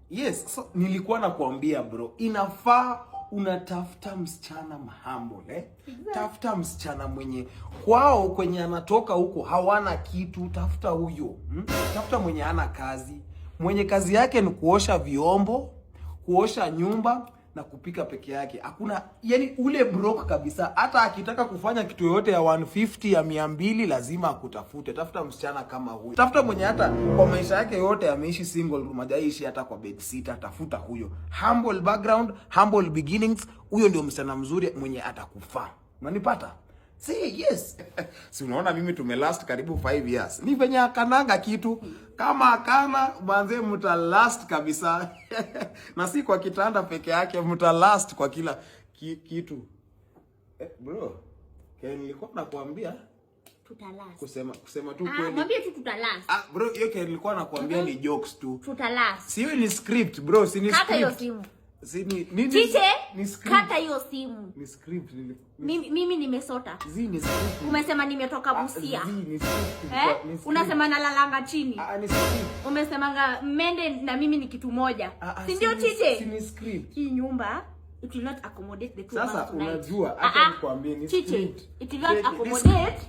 Yes, so nilikuwa nakuambia bro, inafaa unatafuta msichana humble, Exactly. Tafuta msichana mwenye kwao kwenye anatoka huko hawana kitu, tafuta huyo. Tafuta mwenye hana kazi. Mwenye kazi yake ni kuosha vyombo, kuosha nyumba na kupika peke yake. Hakuna, yani ule broke kabisa. Hata akitaka kufanya kitu yote ya 150 ya 200 lazima akutafute. Tafuta msichana kama huyo. Tafuta mwenye hata kwa maisha yake yote ameishi single room, hajaishi hata kwa bed sitter, tafuta huyo. Humble background, humble beginnings, huyo ndio msichana mzuri mwenye atakufaa. Unanipata? See, yes. Si unaona mimi tumelast karibu 5 years. Ni venye akananga kitu. Kama akana manze mtalast kabisa. Na si kwa kitanda peke yake, mtalast kwa kila kitu. Bro, kaya nilikuwa nakuambia tutalast. Kusema tu kweli. Mwambie tu tutalast. Bro, hiyo kaya nilikuwa nakuambia ni jokes tu. Tutalast. Sio ni script, bro, si ni script. Kata hiyo simu. Chiche, kata hiyo simu. Ni script. Mimi nimesota. Ni script. Umesema nimetoka Busia. Ni script. Unasema nalalanga chini. Ni script. Umesema mende na mimi ni kitu moja. Si ndio Chiche? Ni script. Hii nyumba it will not accommodate the two of us. Sasa unajua hata nikwambie ni script. Chiche, it will not accommodate